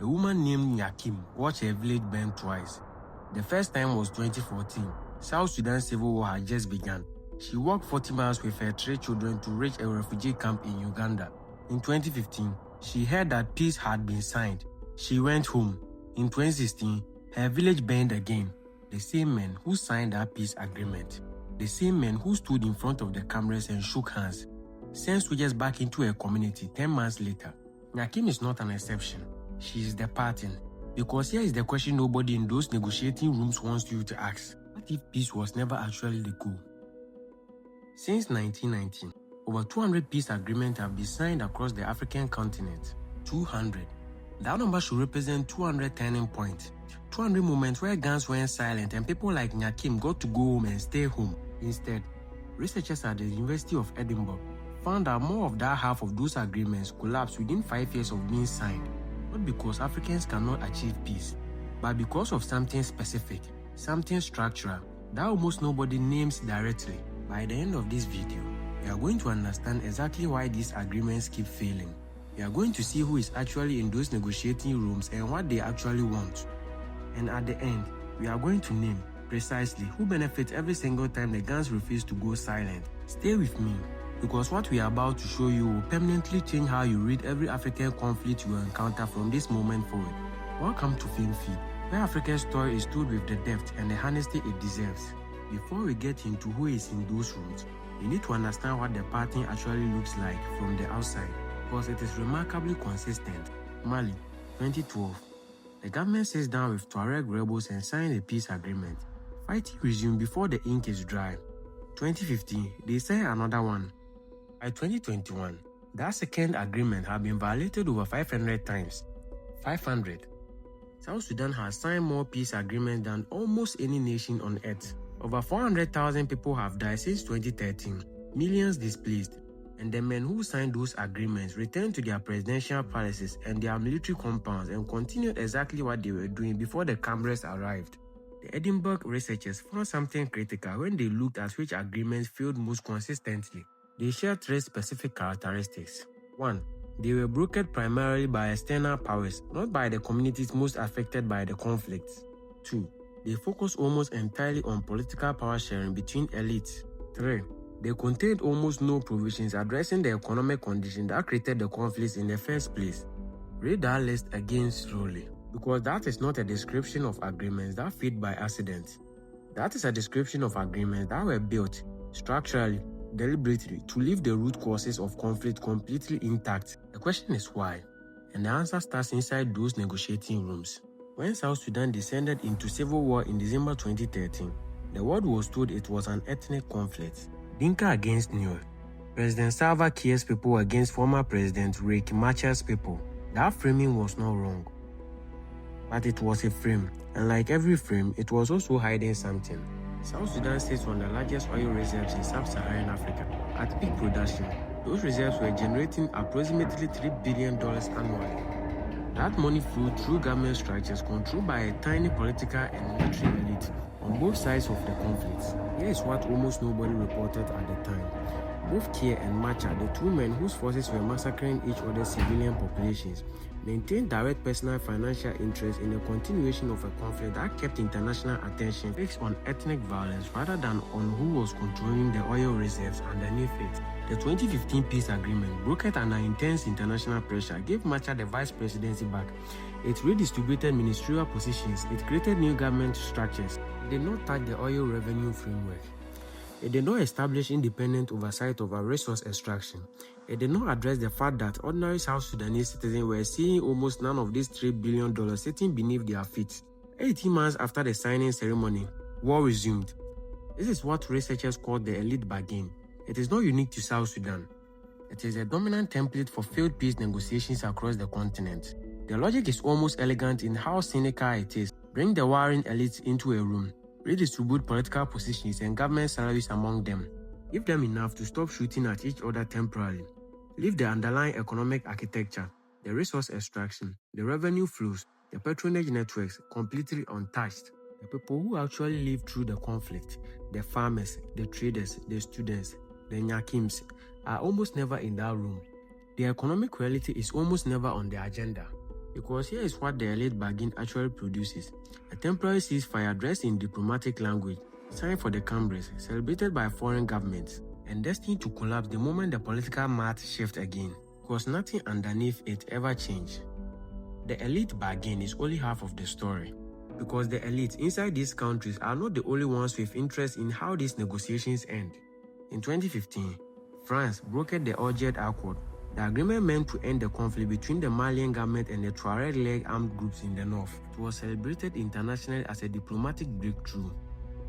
A woman named Nyakim watched her village burn twice. The first time was 2014. South Sudan civil war had just begun. She walked 40 miles with her 3 children to reach a refugee camp in Uganda. In 2015, she heard that peace had been signed. She went home. In 2016, her village burned again. The same men who signed that peace agreement. The same men who stood in front of the cameras and shook hands. Sent soldiers back into her community 10 months later. Nyakim is not an exception. She is the pattern. Because here is the question nobody in those negotiating rooms wants you to ask. What if peace was never actually the goal? Since 1919, over 200 peace agreements have been signed across the African continent. 200. That number should represent 200 turning points. 200 moments where guns went silent and people like Nyakim got to go home and stay home. Instead, researchers at the University of Edinburgh found that more of that half of those agreements collapsed within 5 years of being signed. Not because Africans cannot achieve peace, but because of something specific, something structural, that almost nobody names directly. By the end of this video, we are going to understand exactly why these agreements keep failing. We are going to see who is actually in those negotiating rooms and what they actually want. And at the end, we are going to name precisely who benefits every single time the guns refuse to go silent. Stay with me, because what we are about to show you will permanently change how you read every African conflict you will encounter from this moment forward. Welcome to Famefeed, where Africa's story is told with the depth and the honesty it deserves. Before we get into who is in those rooms, you need to understand what the pattern actually looks like from the outside, because it is remarkably consistent. Mali, 2012. The government sits down with Tuareg rebels and signs a peace agreement. Fighting resumed before the ink is dry. 2015, they sign another one. By 2021, that second agreement had been violated over 500 times. 500. South Sudan has signed more peace agreements than almost any nation on earth. Over 400,000 people have died since 2013, millions displaced, and the men who signed those agreements returned to their presidential palaces and their military compounds and continued exactly what they were doing before the cameras arrived. The Edinburgh researchers found something critical when they looked at which agreements failed most consistently. They share 3 specific characteristics. 1. They were brokered primarily by external powers, not by the communities most affected by the conflicts. 2. They focus almost entirely on political power sharing between elites. 3. They contained almost no provisions addressing the economic conditions that created the conflicts in the first place. Read that list again slowly, because that is not a description of agreements that failed by accident. That is a description of agreements that were built structurally, deliberately, to leave the root causes of conflict completely intact. The question is why, and the answer starts inside those negotiating rooms. When South Sudan descended into civil war in December 2013, the world was told it was an ethnic conflict. Dinka against Nuer. President Salva Kiir's people against former President Riek Macha's people. That framing was not wrong. But it was a frame, and like every frame, it was also hiding something. South Sudan sits on the largest oil reserves in sub-Saharan Africa. At peak production, those reserves were generating approximately $3 billion annually. That money flowed through government structures controlled by a tiny political and military elite on both sides of the conflicts. Here is what almost nobody reported at the time. Both Kiir and Macha, the 2 men whose forces were massacring each other's civilian populations, maintained direct personal financial interest in the continuation of a conflict that kept international attention fixed on ethnic violence rather than on who was controlling the oil reserves underneath it. The 2015 peace agreement, brokered under intense international pressure, gave Macha the vice presidency back. It redistributed ministerial positions. It created new government structures. It did not touch the oil revenue framework. It did not establish independent oversight over resource extraction. It did not address the fact that ordinary South Sudanese citizens were seeing almost none of these $3 billion sitting beneath their feet. 18 months after the signing ceremony, war resumed. This is what researchers call the elite bargain. It is not unique to South Sudan. It is a dominant template for failed peace negotiations across the continent. The logic is almost elegant in how cynical it is. Bring the warring elites into a room, redistribute political positions and government salaries among them. Give them enough to stop shooting at each other temporarily. Leave the underlying economic architecture, the resource extraction, the revenue flows, the patronage networks completely untouched. The people who actually live through the conflict, the farmers, the traders, the students, the Nyakims, are almost never in that room. The economic reality is almost never on the agenda. Because here is what the elite bargain actually produces: a temporary ceasefire dressed in diplomatic language, signed for the Congress, celebrated by foreign governments, and destined to collapse the moment the political math shifts again, because nothing underneath it ever changed. The elite bargain is only half of the story, because the elites inside these countries are not the only ones with interest in how these negotiations end. In 2015, France brokered the Untouched Accord. The agreement meant to end the conflict between the Malian government and the Tuareg-led armed groups in the north. It was celebrated internationally as a diplomatic breakthrough.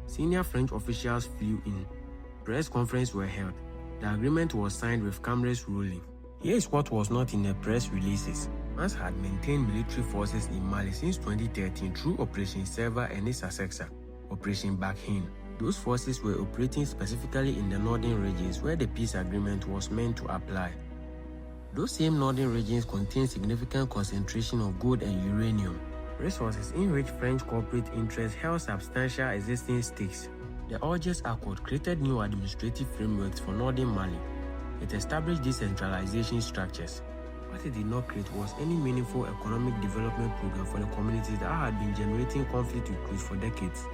Senior French officials flew in. Press conferences were held. The agreement was signed with cameras rolling. Here is what was not in the press releases. France had maintained military forces in Mali since 2013 through Operation Server and its successor, Operation Barkhane. Those forces were operating specifically in the northern regions where the peace agreement was meant to apply. Those same northern regions contain significant concentration of gold and uranium, resources in which French corporate interests held substantial existing stakes. The Untouched Accord created new administrative frameworks for northern Mali. It established decentralization structures. What it did not create was any meaningful economic development program for the communities that had been generating conflict with crews for decades.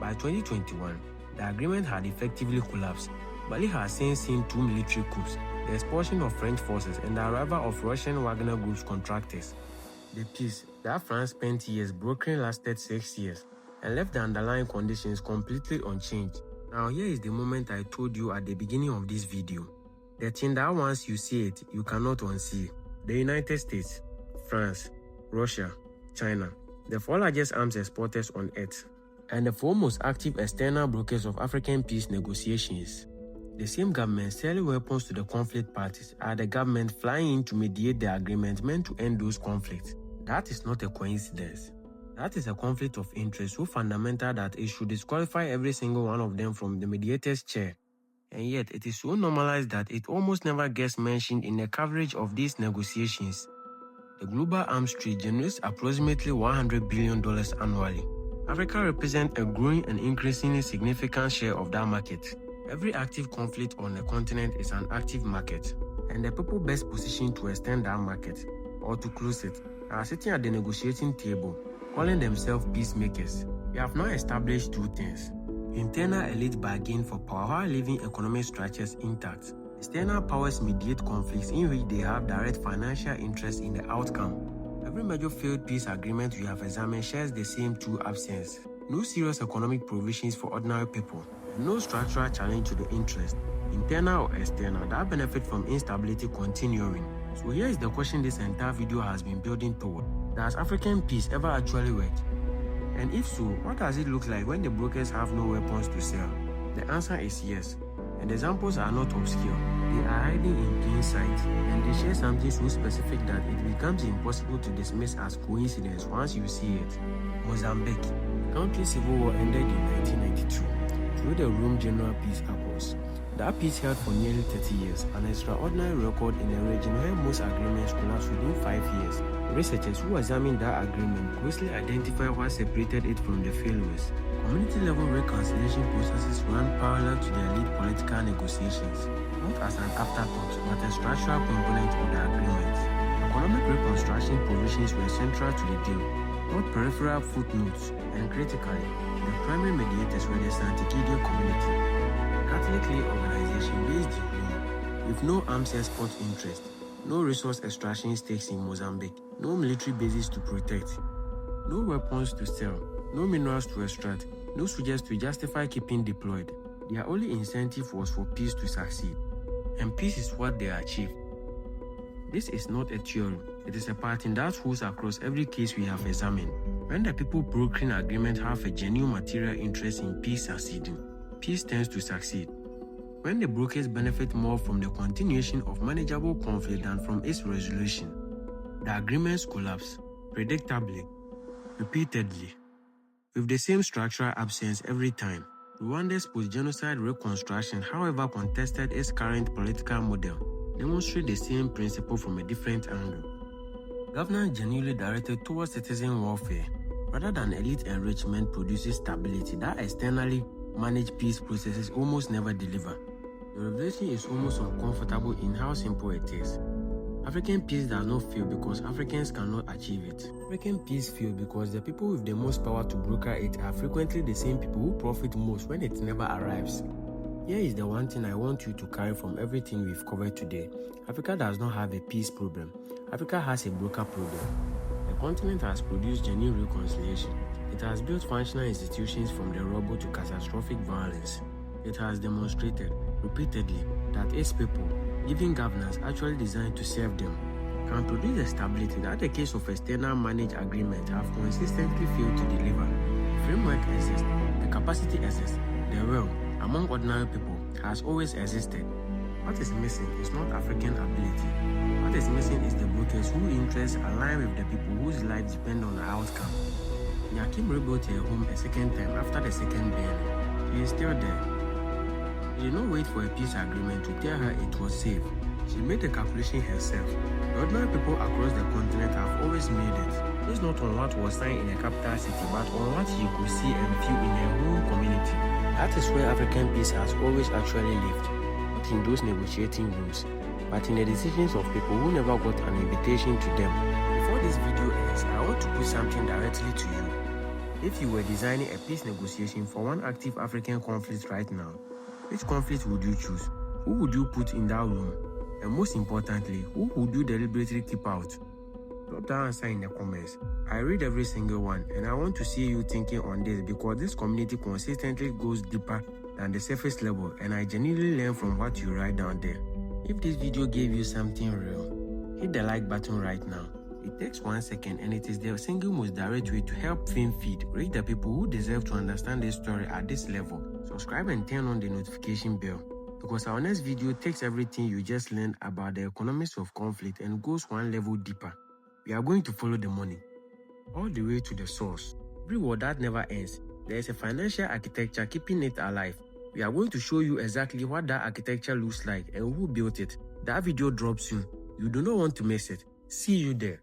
By 2021, the agreement had effectively collapsed. Mali has since seen 2 military coups, the expulsion of French forces, and the arrival of Russian Wagner Group's contractors. The peace that France spent years brokering lasted 6 years and left the underlying conditions completely unchanged. Now here is the moment I told you at the beginning of this video. The thing that once you see it, you cannot unsee. The United States, France, Russia, China, the 4 largest arms exporters on earth, and the 4 most active external brokers of African peace negotiations. The same government selling weapons to the conflict parties are the government flying in to mediate the agreement meant to end those conflicts. That is not a coincidence. That is a conflict of interest so fundamental that it should disqualify every single one of them from the mediator's chair. And yet it is so normalized that it almost never gets mentioned in the coverage of these negotiations. The global arms trade generates approximately $100 billion annually. Africa represents a growing and increasingly significant share of that market. Every active conflict on the continent is an active market, and the people best positioned to extend that market, or to close it, are sitting at the negotiating table, calling themselves peacemakers. We have now established 2 things. Internal elite bargain for power while leaving economic structures intact. External powers mediate conflicts in which they have direct financial interest in the outcome. Every major failed peace agreement we have examined shares the same 2 absences. No serious economic provisions for ordinary people. No structural challenge to the interest, internal or external, that benefit from instability continuing. So here is the question this entire video has been building toward. Does African peace ever actually work? And if so, what does it look like when the brokers have no weapons to sell? The answer is yes. And the examples are not obscure. They are hiding in plain sight, and they share something so specific that it becomes impossible to dismiss as coincidence once you see it. Mozambique. The country's civil war ended in 1992. Through the Rome General Peace Accords. That peace held for nearly 30 years, an extraordinary record in a region where most agreements collapsed within 5 years. Researchers who examined that agreement closely identified what separated it from the failures. Community-level reconciliation processes ran parallel to the elite political negotiations, not as an afterthought, but a structural component of the agreement. Economic reconstruction provisions were central to the deal, not peripheral footnotes, and critically, the primary mediators were the Santikidio community, a Catholic-led organization based in Rome, with no arms export interest, no resource extraction stakes in Mozambique, no military bases to protect, no weapons to sell, no minerals to extract, no soldiers to justify keeping deployed. Their only incentive was for peace to succeed. And peace is what they achieved. This is not a theory, it is a pattern that holds across every case we have examined. When the people brokering agreement have a genuine material interest in peace succeeding, peace tends to succeed. When the brokers benefit more from the continuation of manageable conflict than from its resolution, the agreements collapse, predictably, repeatedly, with the same structural absence every time. Rwanda's post-genocide reconstruction, however contested its current political model, demonstrates the same principle from a different angle. Governance genuinely directed towards citizen welfare, rather than elite enrichment, produces stability that externally managed peace processes almost never deliver. The revelation is almost uncomfortable in how simple it is. African peace does not fail because Africans cannot achieve it. African peace fails because the people with the most power to broker it are frequently the same people who profit most when it never arrives. Here is the one thing I want you to carry from everything we've covered today. Africa does not have a peace problem. Africa has a broker problem. The continent has produced genuine reconciliation. It has built functional institutions from the rubble to catastrophic violence. It has demonstrated repeatedly that its people, given governance actually designed to serve them, can produce the stability that the case of external managed agreements have consistently failed to deliver. The framework exists, the capacity exists, the will, among ordinary people, has always existed. What is missing is not African ability. What is missing is the brokers whose interests align with the people whose lives depend on the outcome. Nyakim rebuilt her home a second time after the second burning. She is still there. She did not wait for a peace agreement to tell her it was safe. She made the calculation herself. The ordinary people across the continent have always made it. Based not on what was signed in a capital city, but on what she could see and feel in her own community. That is where African peace has always actually lived. Not in those negotiating rooms, but in the decisions of people who never got an invitation to them. Before this video ends, I want to put something directly to you. If you were designing a peace negotiation for one active African conflict right now, which conflict would you choose? Who would you put in that room? And most importantly, who would you deliberately keep out? Drop that answer in the comments. I read every single one, and I want to see you thinking on this because this community consistently goes deeper than the surface level, and I genuinely learn from what you write down there. If this video gave you something real, hit the like button right now. It takes 1 second, and it is the single most direct way to help Famefeed reach the people who deserve to understand this story at this level. Subscribe and turn on the notification bell, because our next video takes everything you just learned about the economics of conflict and goes one level deeper. We are going to follow the money all the way to the source. Every war that never ends, there is a financial architecture keeping it alive. We are going to show you exactly what that architecture looks like and who built it. That video drops soon. You do not want to miss it. See you there.